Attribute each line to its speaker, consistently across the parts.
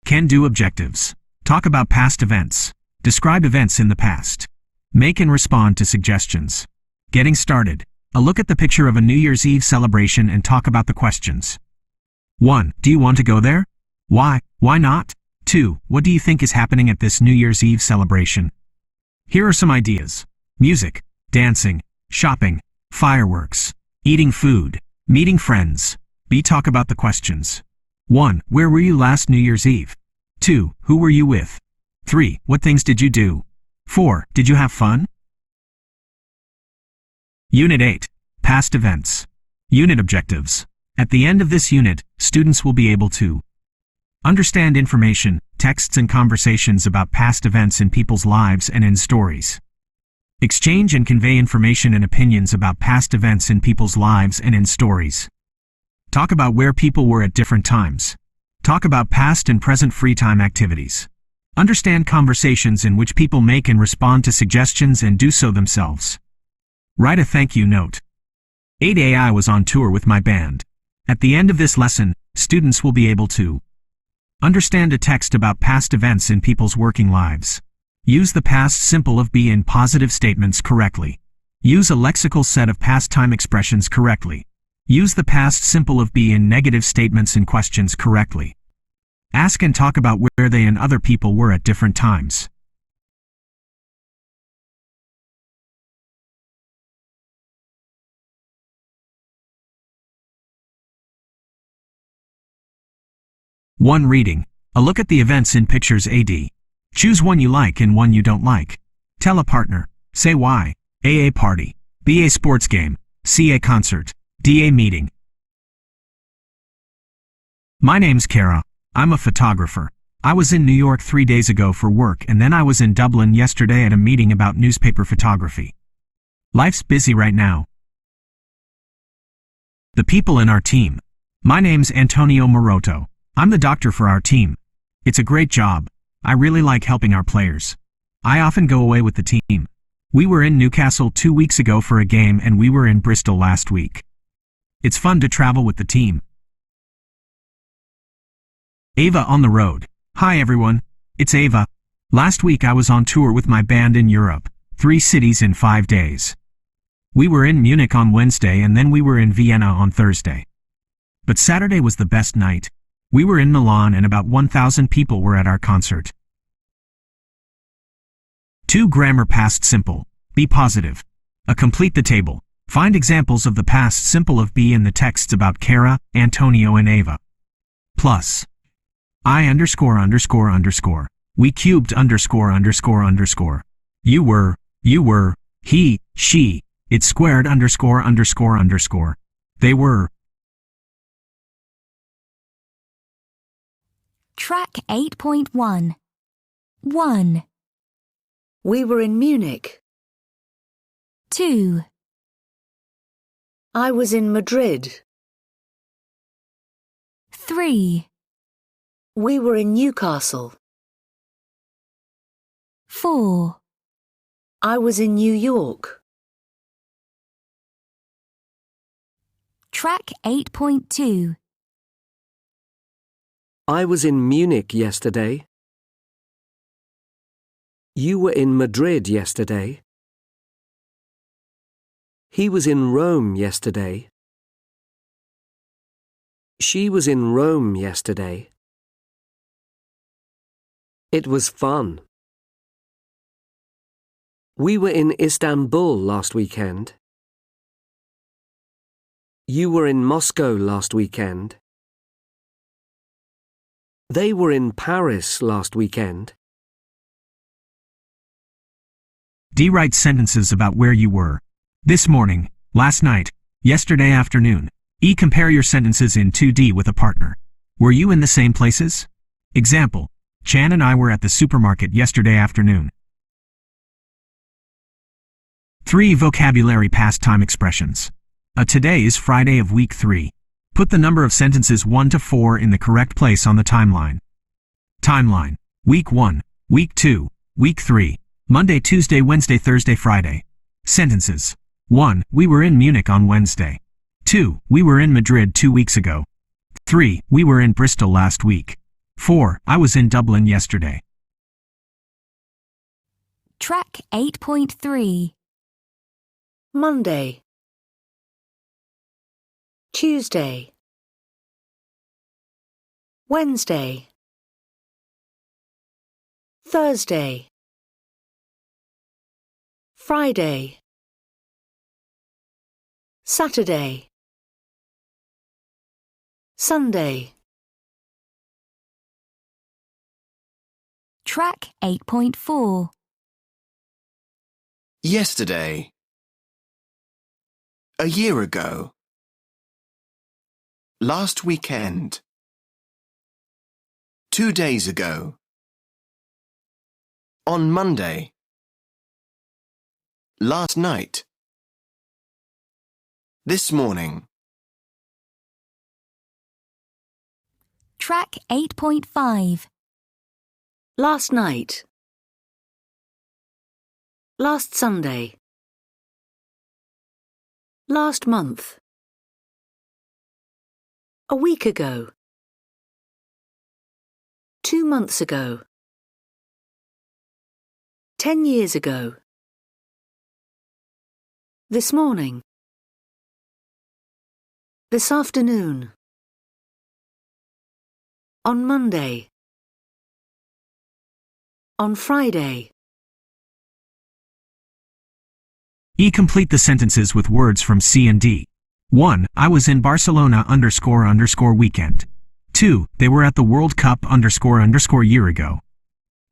Speaker 1: Can-do objectives. Talk about past events. Describe events in the past. Make and respond to suggestions. Getting started. A look at the picture of a New Year's Eve celebration and talk about the questions. 1. Do you want to go there? Why? Why not? 2. What do you think is happening at this New Year's Eve celebration? Here are some ideas. Music, dancing, shopping, fireworks, eating food, meeting friends. B. Talk about the questions. 1. Where were you last New Year's Eve? 2. Who were you with? 3. What things did you do? 4. Did you have fun? Unit 8. Past events. Unit objectives. At the end of this unit, students will be able to understand information, texts and conversations about past events in people's lives and in stories. Exchange and convey information and opinions about past events in people's lives and in stories. Talk about where people were at different times. Talk about past and present free time activities. Understand conversations in which people make and respond to suggestions and do so themselves. Write a thank you note. 8. I was on tour with my band. At the end of this lesson, students will be able to understand a text about past events in people's working lives. Use the past simple of be in positive statements correctly. Use a lexical set of past time expressions correctly. Use the past simple of be in negative statements and questions correctly. Ask and talk about where they and other people were at different times. One reading. A look at the events in pictures AD. Choose one you like and one you don't like. Tell a partner. Say why. A party. B a sports game. C a concert. D a meeting. My name's Kara. I'm a photographer. I was in New York 3 days ago for work and then I was in Dublin yesterday at a meeting about newspaper photography. Life's busy right now. The people in our team. My name's Antonio Maroto. I'm the doctor for our team. It's a great job. I really like helping our players. I often go away with the team. We were in Newcastle 2 weeks ago for a game and we were in Bristol last week. It's fun to travel with the team. Ava on the road. Hi everyone, it's Ava. Last week I was on tour with my band in Europe, 3 cities in 5 days. We were in Munich on Wednesday and then we were in Vienna on Thursday. But Saturday was the best night. We were in Milan and about 1,000 people were at our concert. 2. Grammar past simple. Be positive. Complete the table. Find examples of the past simple of be in the texts about Kara, Antonio and Ava. Plus. I ____. We cubed ____. You were, he, she. It squared ____. They were.
Speaker 2: Track 8.1. 1.
Speaker 3: We were in Munich.
Speaker 2: 2.
Speaker 3: I was in Madrid.
Speaker 2: 3.
Speaker 3: We were in Newcastle.
Speaker 2: 4.
Speaker 3: I was in New York.
Speaker 2: Track 8.2.
Speaker 4: I was in Munich yesterday. You were in Madrid yesterday. He was in Rome yesterday. She was in Rome yesterday. It was fun. We were in Istanbul last weekend. You were in Moscow last weekend. They were in Paris last weekend.
Speaker 1: D. Write sentences about where you were. This morning, last night, yesterday afternoon. E. Compare your sentences in 2D with a partner. Were you in the same places? Example. Chan and I were at the supermarket yesterday afternoon. 3. Vocabulary past time expressions. Today is Friday of week 3. Put the number of sentences 1 to 4 in the correct place on the timeline. Timeline. Week 1, Week 2, Week 3, Monday, Tuesday, Wednesday, Thursday, Friday. Sentences. 1. We were in Munich on Wednesday. 2. We were in Madrid 2 weeks ago. 3. We were in Bristol last week. 4. I was in Dublin yesterday.
Speaker 2: Track 8.3.
Speaker 3: Monday, Tuesday, Wednesday, Thursday, Friday, Saturday, Sunday.
Speaker 2: Track 8.4.
Speaker 5: Yesterday. A year ago. Last weekend. 2 days ago. On Monday. Last night. This morning.
Speaker 2: Track 8.5.
Speaker 3: Last night. Last Sunday. Last month. A week ago. 2 months ago. 10 years ago. This morning. This afternoon. On Monday. On Friday.
Speaker 1: Complete the sentences with words from C and D. 1. I was in Barcelona __ weekend. 2. They were at the World Cup __ year ago.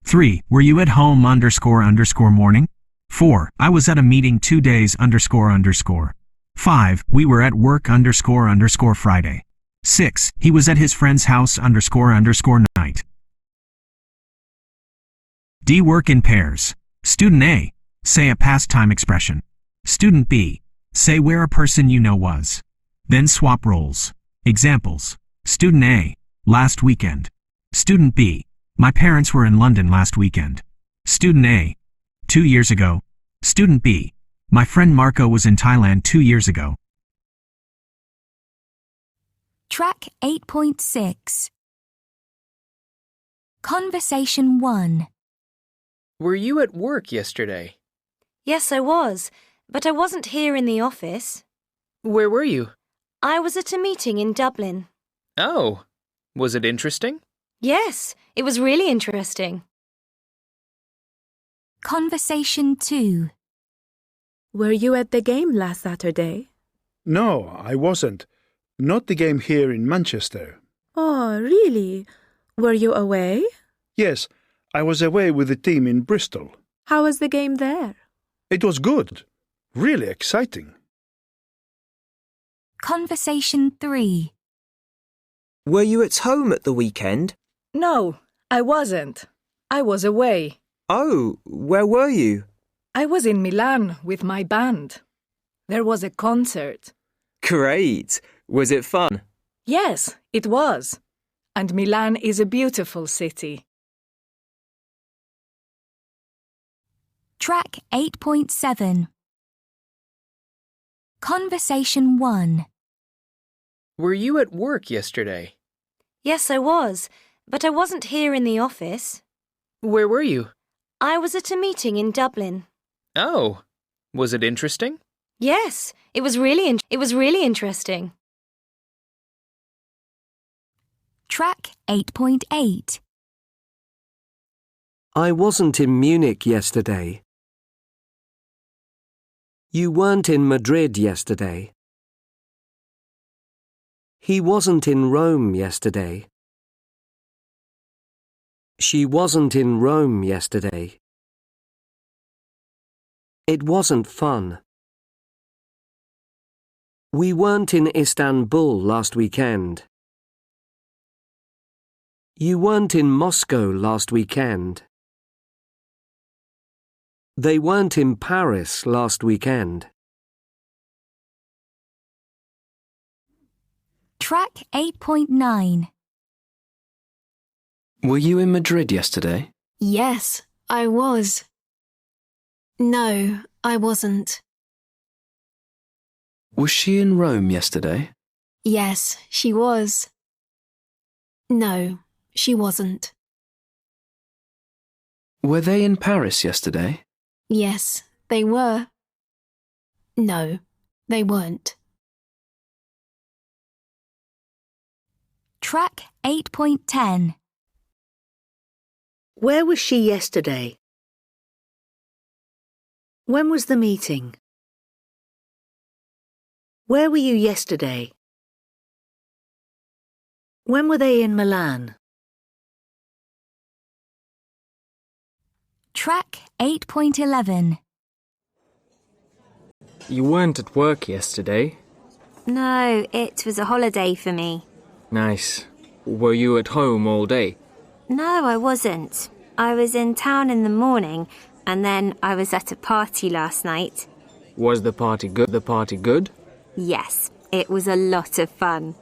Speaker 1: 3. Were you at home __ morning? 4. I was at a meeting 2 days __ 5. We were at work __ Friday. 6. He was at his friend's house __ night. D. Work in pairs. Student A. Say a past time expression. Student B. Say where a person you know was. Then swap roles. Examples. Student A. Last weekend. Student B. My parents were in London last weekend. Student A. 2 years ago. Student B. My friend Marco was in Thailand 2 years ago.
Speaker 2: Track 8.6. Conversation 1.
Speaker 6: Were you at work yesterday?
Speaker 7: Yes, I was, but I wasn't here in the office.
Speaker 6: Where were you?
Speaker 7: I was at a meeting in Dublin.
Speaker 6: Oh, was it interesting?
Speaker 7: Yes, it was really interesting.
Speaker 2: Conversation 2.
Speaker 8: Were you at the game last Saturday?
Speaker 9: No, I wasn't. Not the game here in Manchester.
Speaker 8: Oh, really? Were you away?
Speaker 9: Yes, I was away with the team in Bristol.
Speaker 8: How was the game there?
Speaker 9: It was good. Really exciting.
Speaker 2: Conversation 3.
Speaker 10: Were you at home at the weekend?
Speaker 11: No, I wasn't. I was away.
Speaker 10: Oh, where were you?
Speaker 11: I was in Milan with my band. There was a concert.
Speaker 10: Great. Was it fun?
Speaker 11: Yes, it was. And Milan is a beautiful city.
Speaker 2: Track 8.7. Conversation 1.
Speaker 6: Were you at work yesterday?
Speaker 7: Yes, I was, but I wasn't here in the office.
Speaker 6: Where were you?
Speaker 7: I was at a meeting in Dublin.
Speaker 6: Oh, was it interesting?
Speaker 7: Yes, it was really interesting.
Speaker 2: Track 8.8.
Speaker 4: I wasn't in Munich yesterday. You weren't in Madrid yesterday. He wasn't in Rome yesterday. She wasn't in Rome yesterday. It wasn't fun. We weren't in Istanbul last weekend. You weren't in Moscow last weekend. They weren't in Paris last weekend.
Speaker 2: Track 8.9.
Speaker 5: Were you in Madrid yesterday?
Speaker 12: Yes, I was. No, I wasn't.
Speaker 5: Was she in Rome yesterday?
Speaker 12: Yes, she was. No, she wasn't.
Speaker 5: Were they in Paris yesterday?
Speaker 12: Yes, they were. No, they weren't.
Speaker 2: Track 8.10.
Speaker 3: Where was she yesterday? When was the meeting? Where were you yesterday? When were they in Milan?
Speaker 2: Track 8.11.
Speaker 13: You weren't at work yesterday?
Speaker 7: No, it was a holiday for me.
Speaker 13: Nice. Were you at home all day?
Speaker 7: No, I wasn't. I was in town in the morning, and then I was at a party last night.
Speaker 13: Was the party good?
Speaker 7: Yes, it was a lot of fun.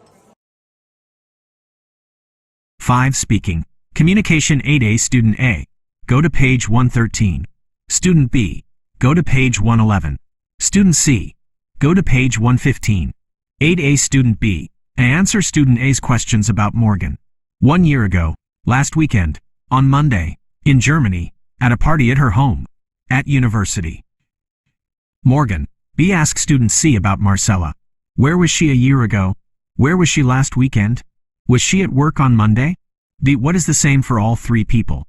Speaker 1: 5. Speaking. Communication 8A. Student A. Go to page 113. Student B. Go to page 111. Student C. Go to page 115. 8A. Student B. Answer Student A's questions about Morgan. 1 year ago, last weekend, on Monday, in Germany, at a party at her home, at university. Morgan. B. Ask Student C about Marcella. Where was she a year ago? Where was she last weekend? Was she at work on Monday? D. What is the same for all three people?